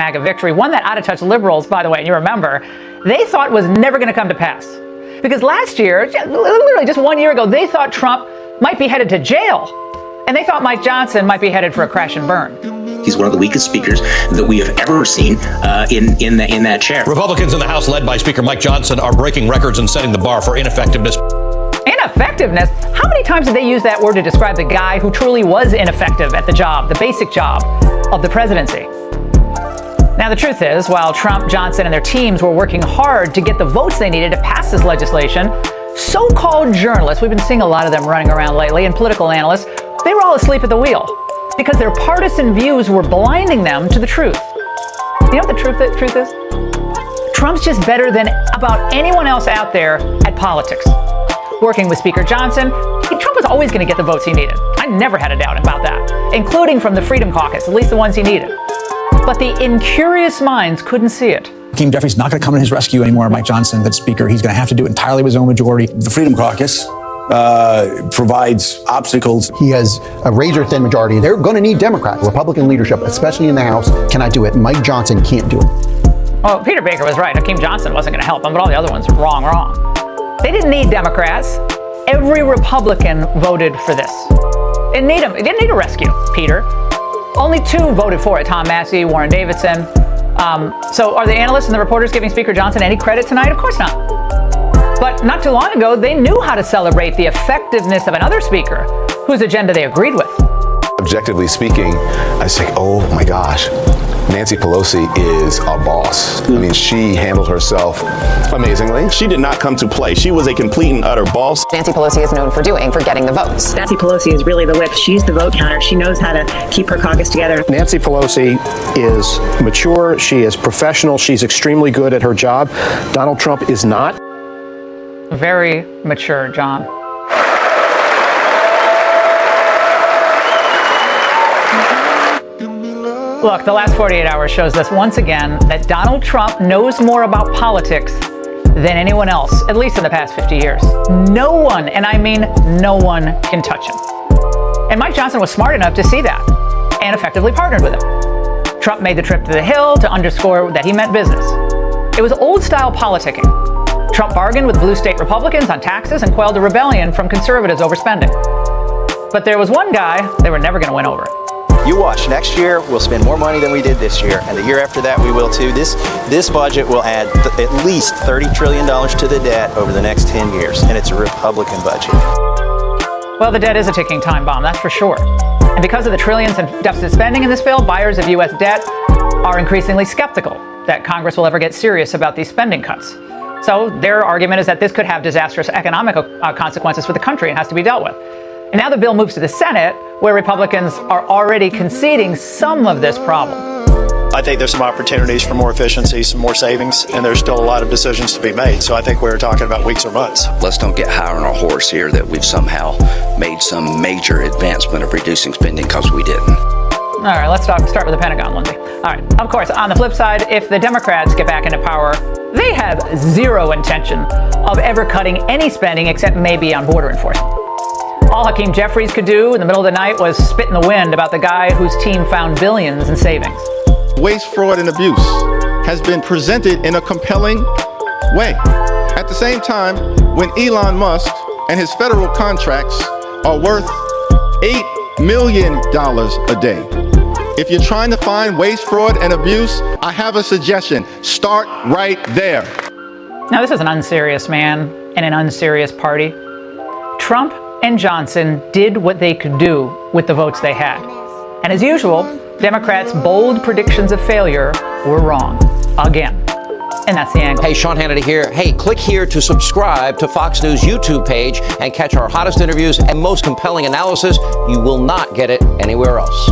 MAGA victory, one that out-of-touch liberals, by the way, and you remember, they thought was never going to come to pass. Because last year, literally just 1 year ago, they thought Trump might be headed to jail. And they thought Mike Johnson might be headed for a crash and burn. He's one of the weakest speakers that we have ever seen in that chair. Republicans in the House, led by Speaker Mike Johnson, are breaking records and setting the bar for ineffectiveness. Ineffectiveness? How many times did they use that word to describe the guy who truly was ineffective at the job, the basic job of the presidency? Now, the truth is, while Trump, Johnson, and their teams were working hard to get the votes they needed to pass this legislation, so-called journalists, we've been seeing a lot of them running around lately, and political analysts, they were all asleep at the wheel because their partisan views were blinding them to the truth. You know what the truth is? Trump's just better than about anyone else out there at politics. Working with Speaker Johnson, Trump was always going to get the votes he needed. I never had a doubt about that, including from the Freedom Caucus, at least the ones he needed. But the incurious minds couldn't see it. Hakeem Jeffries not going to come to his rescue anymore, Mike Johnson, that's Speaker. He's going to have to do it entirely with his own majority. The Freedom Caucus provides obstacles. He has a razor-thin majority. They're going to need Democrats, Republican leadership, especially in the House, cannot do it. Mike Johnson can't do it. Well, Peter Baker was right. Hakeem Johnson wasn't going to help him, but all the other ones were wrong. They didn't need Democrats. Every Republican voted for this. It didn't need a rescue, Peter. Only 2 voted for it, Tom Massey, Warren Davidson. So are the analysts and the reporters giving Speaker Johnson any credit tonight? Of course not. But not too long ago, they knew how to celebrate the effectiveness of another speaker whose agenda they agreed with. Objectively speaking, I was like, oh my gosh, Nancy Pelosi is a boss. I mean, she handled herself amazingly. She did not come to play. She was a complete and utter boss. Nancy Pelosi is known for getting the votes. Nancy Pelosi is really the whip. She's the vote counter. She knows how to keep her caucus together. Nancy Pelosi is mature. She is professional. She's extremely good at her job. Donald Trump is not. Very mature, John. Look, the last 48 hours shows us once again that Donald Trump knows more about politics than anyone else, at least in the past 50 years. No one, and I mean no one, can touch him. And Mike Johnson was smart enough to see that and effectively partnered with him. Trump made the trip to the Hill to underscore that he meant business. It was old-style politicking. Trump bargained with blue state Republicans on taxes and quelled a rebellion from conservatives over spending. But there was one guy they were never going to win over. You watch, next year we'll spend more money than we did this year, and the year after that we will too. This budget will add at least $30 trillion to the debt over the next 10 years, and it's a Republican budget. Well, the debt is a ticking time bomb, that's for sure. And because of the trillions in deficit spending in this bill, buyers of U.S. debt are increasingly skeptical that Congress will ever get serious about these spending cuts. So their argument is that this could have disastrous economic consequences for the country and has to be dealt with. And now the bill moves to the Senate, where Republicans are already conceding some of this problem. I think there's some opportunities for more efficiency, some more savings, and there's still a lot of decisions to be made. So I think we're talking about weeks or months. Let's don't get high on our horse here that we've somehow made some major advancement of reducing spending, because we didn't. All right, let's start with the Pentagon, Lindsay. All right, of course, on the flip side, if the Democrats get back into power, they have zero intention of ever cutting any spending except maybe on border enforcement. All Hakeem Jeffries could do in the middle of the night was spit in the wind about the guy whose team found billions in savings. Waste, fraud, and abuse has been presented in a compelling way. At the same time, when Elon Musk and his federal contracts are worth $8 million a day. If you're trying to find waste, fraud, and abuse, I have a suggestion. Start right there. Now, this is an unserious man and an unserious party. Trump and Johnson did what they could do with the votes they had. And as usual, Democrats' bold predictions of failure were wrong. Again. And that's the angle. Hey, Sean Hannity here. Hey, click here to subscribe to Fox News YouTube page and catch our hottest interviews and most compelling analysis. You will not get it anywhere else.